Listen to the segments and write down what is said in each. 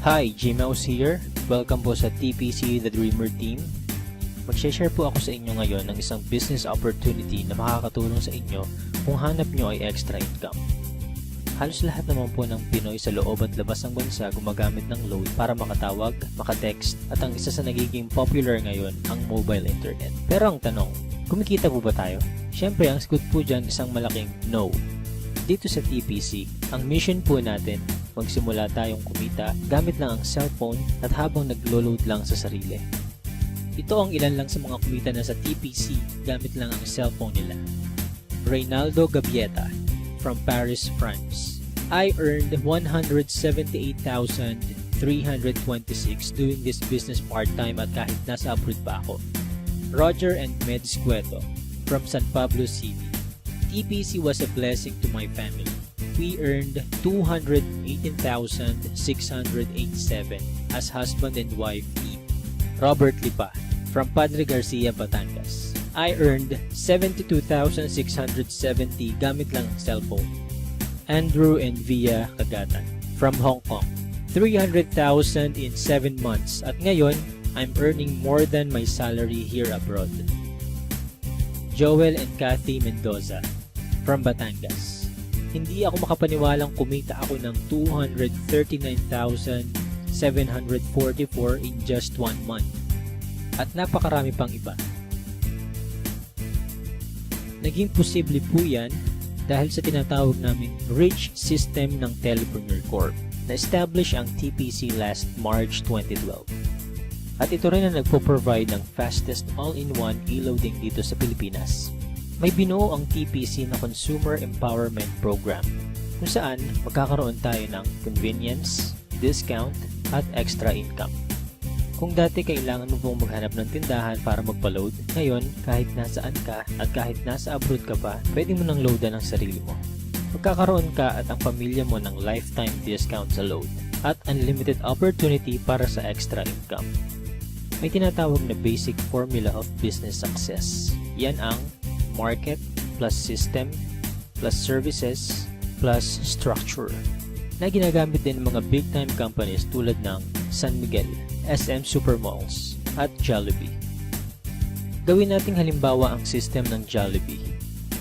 Hi, Gmouse here. Welcome po sa TPC The Dreamer Team. Mag-share po ako sa inyo ngayon ng isang business opportunity na makakatulong sa inyo kung hanap nyo ay extra income. Halos lahat naman po ng Pinoy sa loob at labas ng bansa gumagamit ng load para makatawag, makatext, at ang isa sa nagiging popular ngayon, ang mobile internet. Pero ang tanong, kumikita po ba tayo? Syempre, ang sagot po dyan isang malaking no. Dito sa TPC, ang mission po natin, magsimula tayong kumita gamit lang ang cellphone at habang naglo-load lang sa sarili. Ito ang ilan lang sa mga kumita na sa TPC gamit lang ang cellphone nila. Reynaldo Gabieta from Paris, France. I earned 178,326 doing this business part-time at kahit nasa abroad pa ako. Roger and Meds Cueto from San Pablo City. TPC was a blessing to my family. We earned 218,687 as husband and wife team. Robert Lipa from Padre Garcia, Batangas. I earned 72,670 gamit lang ang cellphone. Andrew and Via Kagatan from Hong Kong. 300,000 in 7 months at ngayon, I'm earning more than my salary here abroad. Joel and Kathy Mendoza from Batangas. Hindi ako makapaniwalang kumita ako ng 239,744 in just 1 month. At napakarami pang iba. Naging posible po yan dahil sa tinatawag naming Rich System ng Telepreneur Corp. Na-establish ang TPC last March 2012. At ito rin ang nagpo-provide ng fastest all-in-one e-loading dito sa Pilipinas. May binuo ang TPC na Consumer Empowerment Program kung saan magkakaroon tayo ng convenience, discount, at extra income. Kung dati kailangan mo pong maghanap ng tindahan para magpa-load, ngayon kahit nasaan ka at kahit nasa abroad ka pa, pwede mo nang loadan ang sarili mo. Magkakaroon ka at ang pamilya mo ng lifetime discount sa load at unlimited opportunity para sa extra income. May tinatawag na basic formula of business success. Yan ang market plus system plus services plus structure na ginagamit din ng mga big time companies tulad ng San Miguel, SM Supermalls at Jollibee. Gawin nating halimbawa ang system ng Jollibee.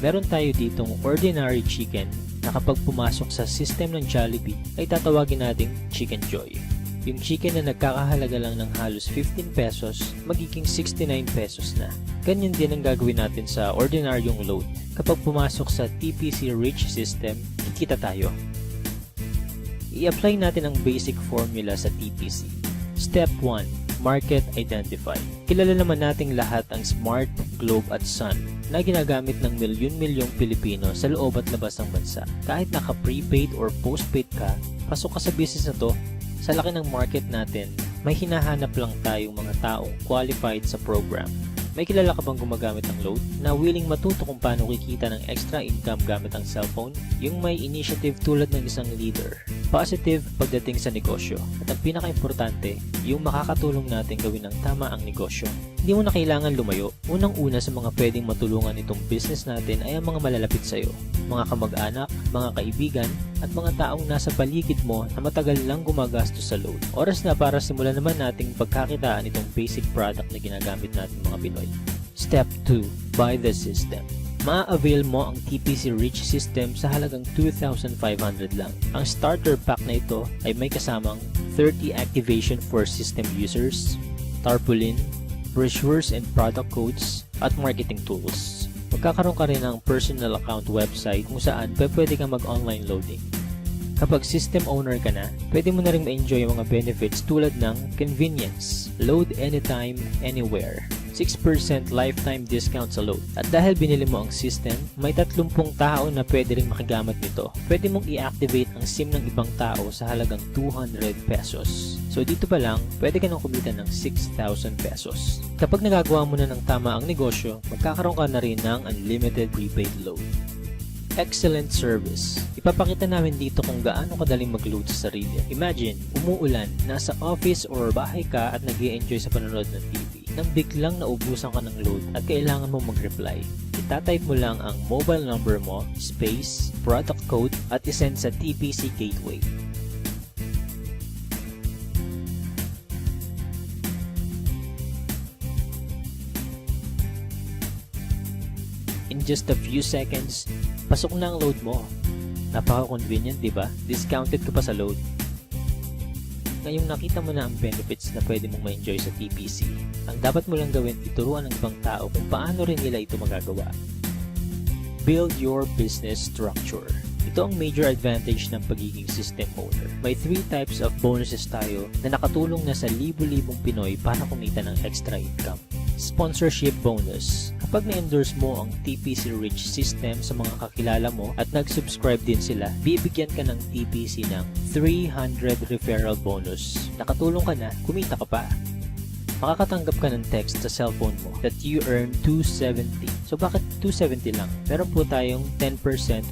Meron tayo ditong ordinary chicken na kapag pumasok sa system ng Jollibee ay tatawagin nating Chicken Joy. Yung chicken na nagkakahalaga lang ng halos 15 pesos, magiging 69 pesos na. Ganyan din ang gagawin natin sa ordinaryong load. Kapag pumasok sa TPC Rich System, kikita tayo. I-apply natin ang basic formula sa TPC. Step 1. Market Identify. Kilala naman nating lahat ang Smart, Globe at Sun na ginagamit ng milyon-milyong Pilipino sa loob at labas ng bansa. Kahit naka-prepaid or postpaid ka, pasok ka sa business na to. Sa laki ng market natin, may hinahanap lang tayong mga taong qualified sa program. May kilala ka bang gumagamit ng load na willing matuto kung paano kikita ng extra income gamit ang cellphone? Yung may initiative tulad ng isang leader. Positive pagdating sa negosyo. At ang pinaka-importante, yung makakatulong natin gawin ng tama ang negosyo. Hindi mo na kailangan lumayo. Unang-una sa mga pwedeng matulungan itong business natin ay ang mga malalapit sa'yo. Mga kamag-anak, mga kaibigan, at mga taong nasa paligid mo na matagal lang gumagastos sa load. Oras na para simulan naman nating pagkakitaan itong basic product na ginagamit natin mga Pinoy. Step 2. Buy the system. Ma-avail mo ang TPC Rich System sa halagang 2,500 lang. Ang starter pack na ito ay may kasamang 30 activation for system users, tarpaulin, brochures and product codes, at marketing tools. Magkakaroon ka rin ng personal account website kung saan pwede kang mag-online loading. Kapag system owner ka na, pwede mo na rin ma-enjoy yung mga benefits tulad ng convenience, load anytime, anywhere, 6% lifetime discount sa load. At dahil binili mo ang system, may 30 tao na pwede rin makigamit nito. Pwede mong i-activate ang SIM ng ibang tao sa halagang 200 pesos. So dito pa lang, pwede ka nang kumita ng 6,000 pesos. Kapag nagagawa mo na ng tama ang negosyo, magkakaroon ka na rin ng unlimited prepaid load. Excellent service. Ipapakita namin dito kung gaano kadaling mag-load sa sarili. Imagine, umuulan, nasa office or bahay ka at nag-i-enjoy sa panonood ng TV. Nang biglang naubusan ka ng load at kailangan mo mag-reply, itatype mo lang ang mobile number mo, space, product code at isend sa TPC Gateway. in just a few seconds, pasok na ang load mo. Napaka-convenient, di ba? Discounted ka pa sa load. Ngayong nakita mo na ang benefits na pwede mong ma-enjoy sa TPC, ang dapat mo lang gawin ituruan ng ibang tao kung paano rin nila ito magagawa. Build your business structure. Ito ang major advantage ng pagiging system owner. May 3 types of bonuses tayo na nakatulong na sa libu-libong Pinoy para kumita ng extra income. Sponsorship bonus. Kapag na-endorse mo ang TPC Rich system sa mga kakilala mo at nag-subscribe din sila, bibigyan ka ng TPC ng 300 referral bonus. Nakatulong ka na, kumita ka pa. Makakatanggap ka ng text sa cellphone mo that you earn 270. So bakit 270 lang? Meron po tayong 10%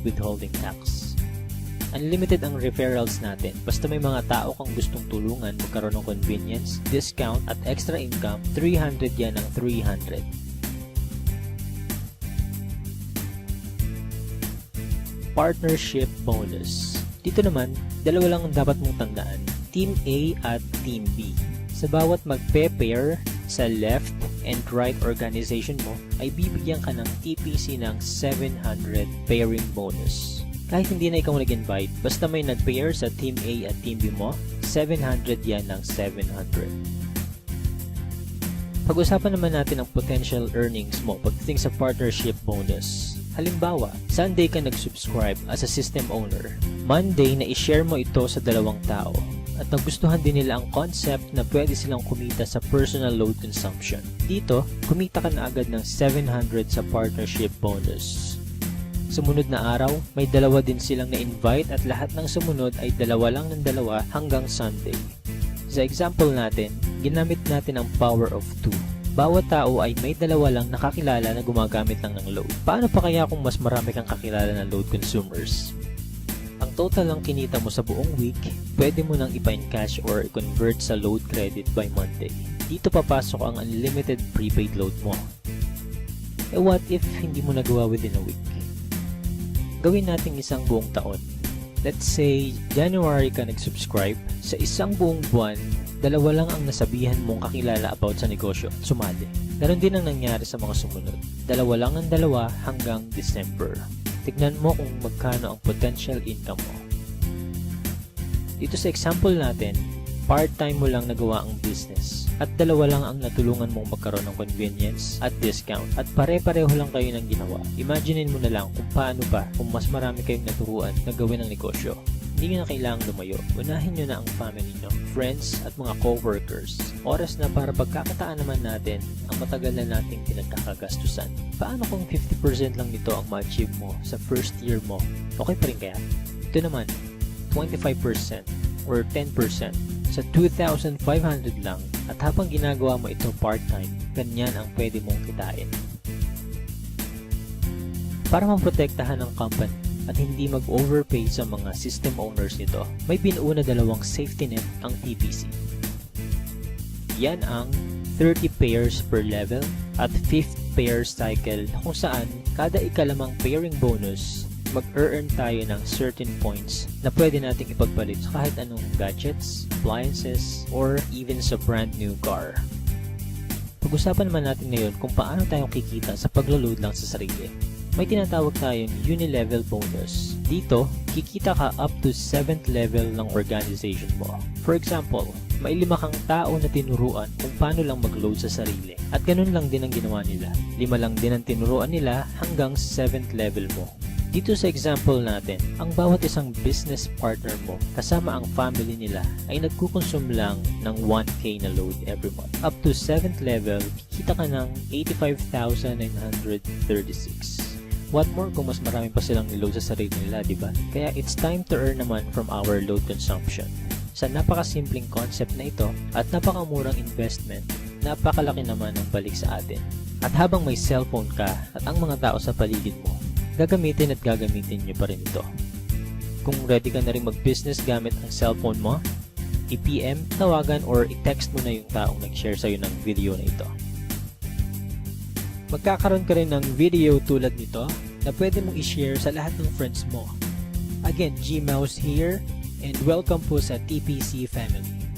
withholding tax. Unlimited ang referrals natin. Basta may mga tao kang gustong tulungan magkaroon ng convenience, discount at extra income, 300 yan ang 300. Partnership bonus. Dito naman, dalawa lang ang dapat mong tandaan. Team A at Team B. Sa bawat magpe-pair sa left and right organization mo, ay bibigyan ka ng TPC ng 700 pairing bonus. Kahit hindi na ikaw nag-invite, basta may nag-pair sa Team A at Team B mo, 700 yan ng 700. Pag-usapan naman natin ang potential earnings mo pagdating sa partnership bonus. Halimbawa, Sunday ka nag-subscribe as a system owner. Monday na i-share mo ito sa dalawang tao. At nagustuhan din nila ang concept na pwede silang kumita sa personal load consumption. Dito, kumita ka na agad ng 700 sa partnership bonus. Sumunod na araw, may dalawa din silang na-invite at lahat ng sumunod ay dalawa lang ng dalawa hanggang Sunday. Sa example natin, ginamit natin ang power of 2. Bawat tao ay may dalawa lang nakakilala na gumagamit lang ng load. Paano pa kaya kung mas marami kang kakilala na load consumers? Ang total lang kinita mo sa buong week, pwede mo nang ipa-encash or i-convert sa load credit by Monday. Dito papasok ang unlimited prepaid load mo. Eh what if hindi mo nagawa within a week? Gawin natin isang buong taon. Let's say, January ka nag-subscribe. Sa isang buong buwan, dalawa lang ang nasabihan mong kakilala about sa negosyo at sumali. Ganon din ang nangyari sa mga sumunod. Dalawa lang ang dalawa hanggang December. Tignan mo kung magkano ang potential income mo. Dito sa example natin, part-time mo lang nagawa ang business at dalawa lang ang natulungan mong magkaroon ng convenience at discount at pare-pareho lang kayo ng ginawa. Imaginein mo na lang kung paano pa kung mas marami kayong naturuan na gawin ang negosyo. Hindi nyo na kailangang lumayo. Unahin nyo na ang family nyo, friends at mga co-workers. Oras na para pagkakataan naman natin ang matagal na nating pinagkakagastusan. Paano kung 50% lang nito ang ma-achieve mo sa first year mo? Okay pa rin kaya? Ito naman, 25% or 10% sa 2,500 lang at habang ginagawa mo ito part-time, ganyan ang pwede mong kitain. Para maprotektahan ang company at hindi mag-overpay sa mga system owners nito, may binuo na dalawang safety net ang TPC. Yan ang 30 pairs per level at 5th pair cycle kung saan kada ikalimang pairing bonus, mag-earn tayo ng certain points na pwede nating ipagpalit sa kahit anong gadgets, appliances, or even sa brand new car. Pag-usapan naman natin ngayon kung paano tayo kikita sa paglo-load lang sa sarili. May tinatawag tayong uni-level bonus. Dito, kikita ka up to 7th level ng organization mo. For example, may 5 kang tao na tinuruan kung paano lang mag-load sa sarili. At ganun lang din ang ginawa nila. 5 lang din ang tinuruan nila hanggang 7th level mo. Dito sa example natin, ang bawat isang business partner mo kasama ang family nila ay nagkukonsume lang ng 1K na load every month. Up to 7th level, kikita ka ng 85,936. What more kung mas marami pa silang niload sa sarili nila, diba? Kaya it's time to earn naman from our load consumption. Sa napakasimpleng concept na ito at napakamurang investment, napakalaki naman ang balik sa atin. At habang may cellphone ka at ang mga tao sa paligid mo, gagamitin at gagamitin nyo pa rin ito. Kung ready ka na rin mag-business gamit ang cellphone mo, i-PM, tawagan or i-text mo na yung taong nag-share sa'yo ng video na ito. Magkakaroon ka rin ng video tulad nito na pwede mong i-share sa lahat ng friends mo. Again, G-Mouse here and welcome po sa TPC family.